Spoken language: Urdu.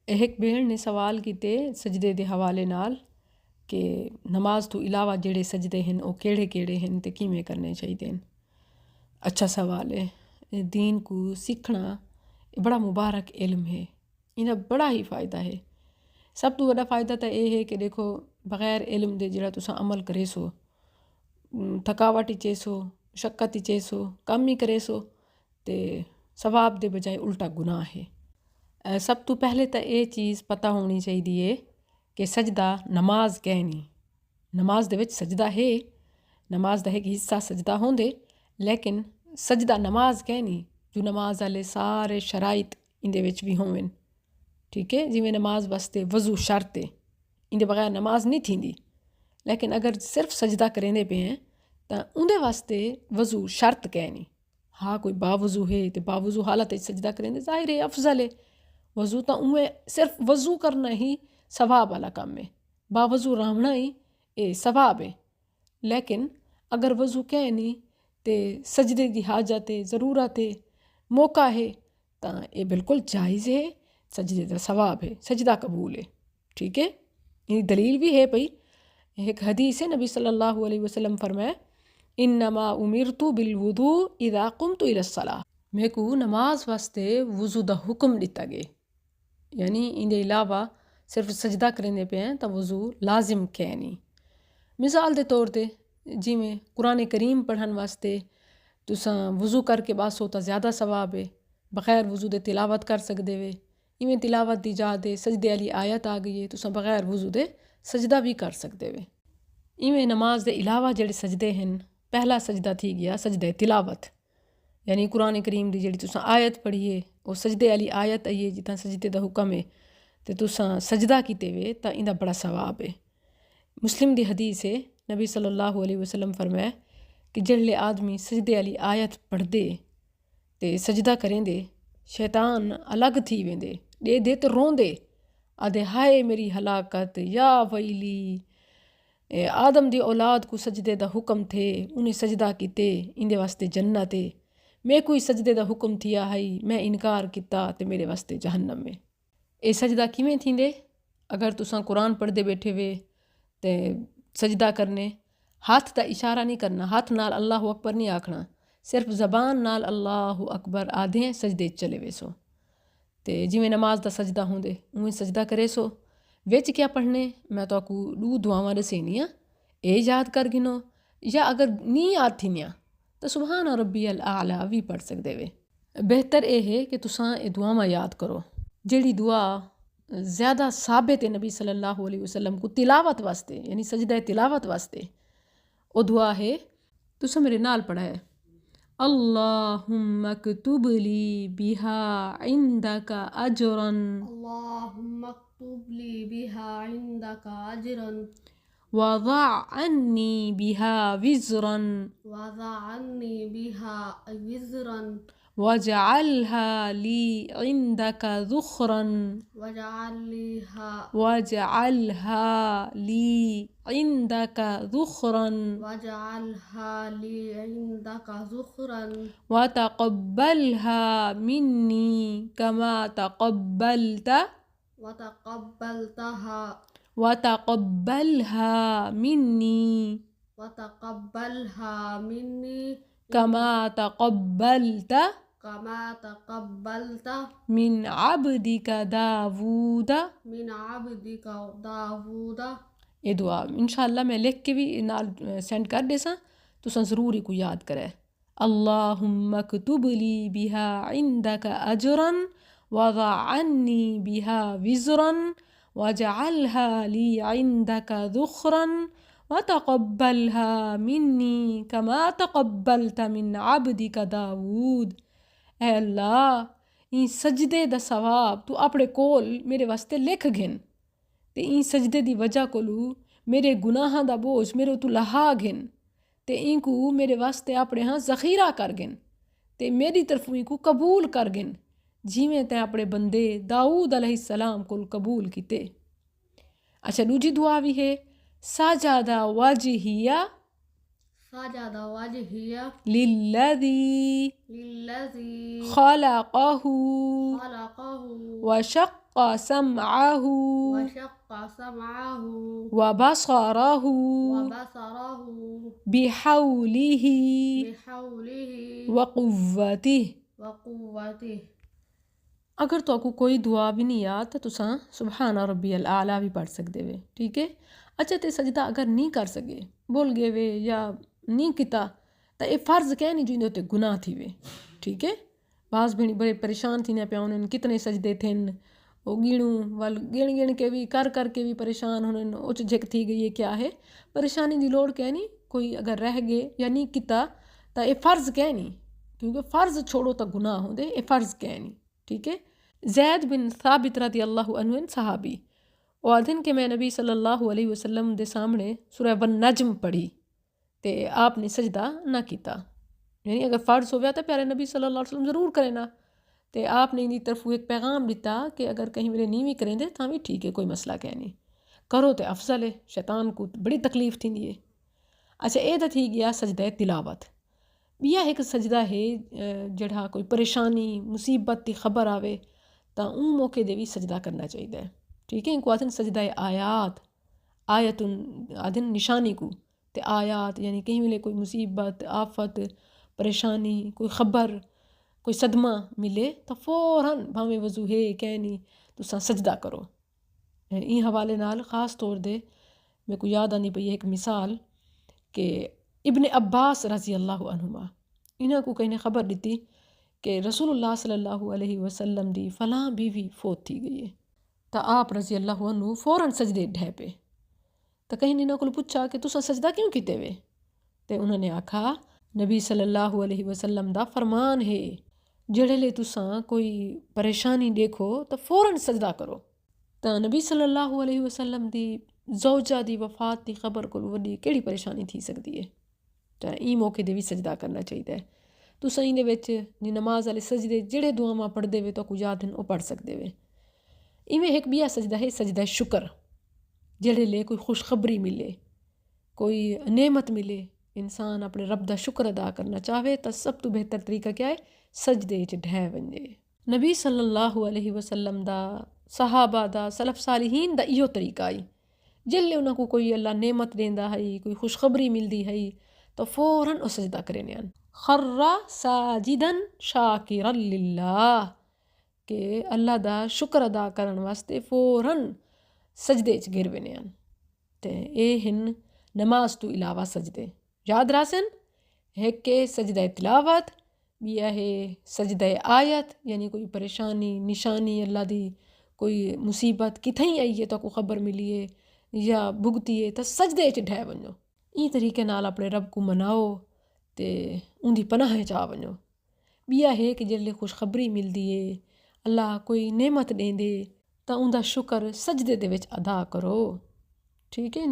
ایک بھیڑ نے سوال کیتے سجدے دے حوالے نال کہ نماز تو علاوہ جڑے سجدے ہیں وہ کیڑے کیڑے ہیں تے کیویں کرنے چاہیے۔ اچھا سوال ہے۔ دین کو سیکھنا بڑا مبارک علم ہے، انہاں بڑا ہی فائدہ ہے۔ سب تو بڑا فائدہ تو یہ ہے کہ دیکھو بغیر علم دے جڑا تساں عمل کرے سو، تھکاوٹ ہی چیسو، مشقت ہی چیسو، کم ہی کرے سو تے ثواب دے بجائے الٹا گناہ ہے۔ سب تو پہلے تو یہ چیز پتہ ہونی چاہیے کہ سجدہ نماز کہنی، نماز دے وچ سجدہ ہے، نماز دا ایک حصہ سجدہ ہوندے، لیکن سجدہ نماز کہنی جو نماز والے سارے شرائط اندے وچ بھی ہوئن، ٹھیک ہے؟ جی میں نماز واسطے وضو شرط ہے، اندے بغیر نماز نہیں تھیندی، لیکن اگر صرف سجدہ کریں پے ہیں تو اندے واسطے وضو شرط کہنی۔ ہاں کوئی باوضو ہے تو باوضو حالت سجدہ کریں دے ظاہر ہے افضل ہے، وضو تو اوے صرف وضو کرنا ہی ثواب والا کام ہے، باوضو رہنا ہی یہ ثواب ہے، لیکن اگر وضو کہنی تے سجدے دی حاجت ہے، ضرورت ہے، موقع ہے تو یہ بالکل جائز ہے، سجدے دا ثواب ہے، سجدہ قبول ہے، ٹھیک ہے؟ یہ دلیل بھی ہے پئی، ایک حدیث ہے نبی صلی اللہ علیہ وسلم فرمائے انما امرت بالوضوء اذا قمت الى الصلاۃ، میں کو نماز واسطے وضو دا حکم دیتا گئے، یعنی ان دے علاوہ صرف سجدہ کرنے پہ ہیں تو وضو لازم کہنی۔ مثال دے طور تے جی میں قرآن کریم پڑھن واسطے تساں وضو کر کے بعد سوتا زیادہ ثواب ہے، بغیر وضو دے تلاوت کر سکدے وے، ایویں تلاوت دی جا دے سجدے والی آیت آ گئی ہے تساں بغیر وضو دے سجدہ بھی کر سکدے وے۔ ایویں نماز دے علاوہ جڑے سجدے ہیں، پہلا سجدہ تھی گیا سجدہ تلاوت، یعنی قرآن کریم دی جڑی تساں آیت پڑھیے وہ سجدے والی آیت آئیے جتنا سجدے دا حکم ہے تے تساں سجدہ کیتے وے تا اندا بڑا ثواب ہے۔ مسلم دی حدیث ہے نبی صلی اللہ علیہ وسلم فرمائے کہ جڑے آدمی سجدے والی آیت پڑھ دے تے سجدہ کریں دے شیطان الگ تھی ویندے دے تے رون دے آدھے ہائے میری ہلاکت یا ویلی، آدم دی اولاد کو سجدے دا حکم تھے انہیں سجدہ کیتے اندے واسطے جنت ہے، میں کوئی سجدے دا حکم تھیا ہے میں انکار کیتا تے میرے واسطے جہنم میں۔ اے سجدہ کیویں تھیندے؟ اگر تساں قرآن پڑھ دے بیٹھے وے تے سجدہ کرنے ہاتھ دا اشارہ نہیں کرنا، ہاتھ نال اللہ اکبر نہیں آکھنا، صرف زبان نال اللہ اکبر آدھیں سجدے چلے وے سو تے جویں نماز دا سجدہ ہوندے اویں سجدہ کرے سو۔ وچ کیا پڑھنے میں تو کو دو دعاواں دسینی ہاں، اے یاد کر گنو یا اگر نہیں یاد تھینیاں تو سبحان ربی الاعلیٰ بھی پڑھ سکدے وے۔ بہتر اے ہے کہ تساں اے دعاواں یاد کرو۔ جڑی دعا زیادہ ثابت ہے نبی صلی اللہ علیہ وسلم کو تلاوت واسطے یعنی سجدہ تلاوت واسطے، وہ دعا ہے تساں میرے نال پڑھا ہے اللہم اکتب لی بہا عندک اجرا، اللہم اکتب لی بہا عندک اجرا وضع عنی بہا وزرا، وضع عنی بہا وزرا واجعلها لي عندك ذخرا، واجعلها لي عندك ذخرا واجعلها لي عندك ذخرا وتقبلها مني كما تقبلت وتقبلها مني كما تقبلت من عبدك داود، یہ دعا انشاءاللہ میں لکھ کے بھی نال سینڈ کر دے ساں تساں ضرور ہی کو یاد کرے۔ اللہم اکتب لی بہا عندک اجرا وضع عنی بہا وزرا واجعلها لی عندک ذخرا وتقبلها منی کما تقبلت من عبدک داود۔ اے اللہ این سجدے دا ثواب تو اپنے کول میرے واسطے لکھ گھن تے این سجدے دی وجہ کولو میرے گناہاں دا بوجھ میرے تو لہا گھن تے این کو میرے واسطے اپنے ہاں ذخیرہ کر گھن تے میری طرف این کو قبول کر گھن جیویں تے اپنے بندے داؤد علیہ السلام کو قبول کیتے۔ اچھا دوجی دعا بھی ہے سجد وجہیہ سجد وجهي للذي للذي خلقه خلقه وشق سمعه وشق سمعه وبصره وبصره بحوله بحوله وقوته. وقوته. اگر تو کو کوئی دعا بھی نہیں یاد تو تساں سبحان ربی الاعلیٰ بھی پڑھ سکتے وے، ٹھیک ہے. اچھا تے سجدہ اگر نہیں کر سکے، بول گئے وے یا نہیں کیتا تو یہ فرض کہہ نہیں جو تے گناہ تھی وے، ٹھیک ہے. بعض بھی بڑے پریشان تھی نہ پیا انہوں کتنے سجدے تھے وہ گیڑوں وال گن کے بھی کر کے بھی پریشان ہونے اچ جھک تھی گئی ہے. کیا ہے پریشانی دی لوڑ کہہ نہیں، کوئی اگر رہ گئے یا نہیں کیتا تو یہ فرض کہہ نہیں، کیونکہ فرض چھوڑو تو گناہ ہوں دے، یہ فرض کہہ نہیں، ٹھیک ہے. زید بن ثابت رضی اللہ عنہ صحابی وہ آدھن کہ میں نبی صلی اللہ علیہ وسلم دے سامنے سورہ والنجم پڑھی تے آپ نے سجدہ نہ کیتا. یعنی اگر فرض ہویا تو پیارے نبی صلی اللہ علیہ وسلم ضرور کرے نا. تے آپ نے ان طرف ایک پیغام دیتا کہ اگر کہیں میرے نہیں بھی کریں دے تاں بھی ٹھیک ہے، کوئی مسئلہ کہہ نہیں، کرو تے افضل ہے، شیطان کو بڑی تکلیف تھی نہیں ہے. اچھا یہ تو تھی گیا سجدہ تلاوت. بیا ایک سجدہ ہے جڑا کوئی پریشانی مصیبت کی خبر آوے تو ان موقع دے بھی سجدہ کرنا چاہیے، ٹھیک ہے. ان کو آدھن سجدہ آیات، آیت آدھن نشانی کو تے آیات یعنی کہیں ملے کوئی مصیبت آفت پریشانی کوئی خبر کوئی صدمہ ملے تو فوراً بھاویں وضو ہے کہ نہیں تو سجدہ کرو. این حوالے نال خاص طور دے میں کو یاد آنی پئی ایک مثال کہ ابن عباس رضی اللہ عنہما انہاں کو کہیں نے خبر دیتی کہ رسول اللہ صلی اللہ علیہ وسلم دی فلاں بیوی فوت تھی گئی ہے. تو آپ رضی اللہ عنہ فوراً سجدے ڈھے پہ. تو کہیں انہاں کو پوچھا کہ تساں سجدہ کیوں کیتے وے؟ تے انہوں نے آکھا نبی صلی اللہ علیہ وسلم دا فرمان ہے جڑے لے تساں کوئی پریشانی دیکھو تو فوراً سجدہ کرو. تو نبی صلی اللہ علیہ وسلم دی زوجہ دی وفات دی خبر کو وڈی کیڑی پریشانی تھی سکتی ہے. تو این موقع دے بھی سجدہ کرنا چاہیے. تساں این دے وچ جی نماز والے سجدے جڑے دعاواں پڑھ دے وے تو کو یاد ہیں وہ پڑھ سکتے وے. ایویں ایک بیا سجدہ ہے سجدہ شکر، جڑے لے کوئی خوشخبری ملے کوئی نعمت ملے انسان اپنے رب دا شکر ادا کرنا چاہے تو سب تو بہتر طریقہ کیا ہے سجدے چ ڈھے ونجے. نبی صلی اللہ علیہ وسلم دا صحابہ دا سلف صالحین دا ایو طریقہ آئی جلے انہاں کو کوئی اللہ نعمت دیندا ہے کوئی خوشخبری ملدی ہے تو فوراً او سجدہ کرنے ہیں. خر ساجدن شاکرا للہ کہ اللہ دا شکر ادا کرن واسطے فوراً سجدے چ گر وینے ہیں. تے اے ہن نماز تو علاوہ سجدے یاد راسن ایک کہ سجدہ تلاوت، بیا ہے سجدہ آیت یعنی کوئی پریشانی نشانی اللہ دی کوئی مصیبت کتھیں آئی ہے تو کو خبر ملی ہے یا بھگتی ہے تو سجدے چ ڈھے ونجو. این طریقے نال اپنے رب کو مناؤ تے ان دی پناہ چا ونجو. بیا ہے کہ جلے خوشخبری ملدی ہے اللہ کوئی نعمت دیں دے تو ان دا شکر سجدے دے وچ ادا کرو، ٹھیک ہے.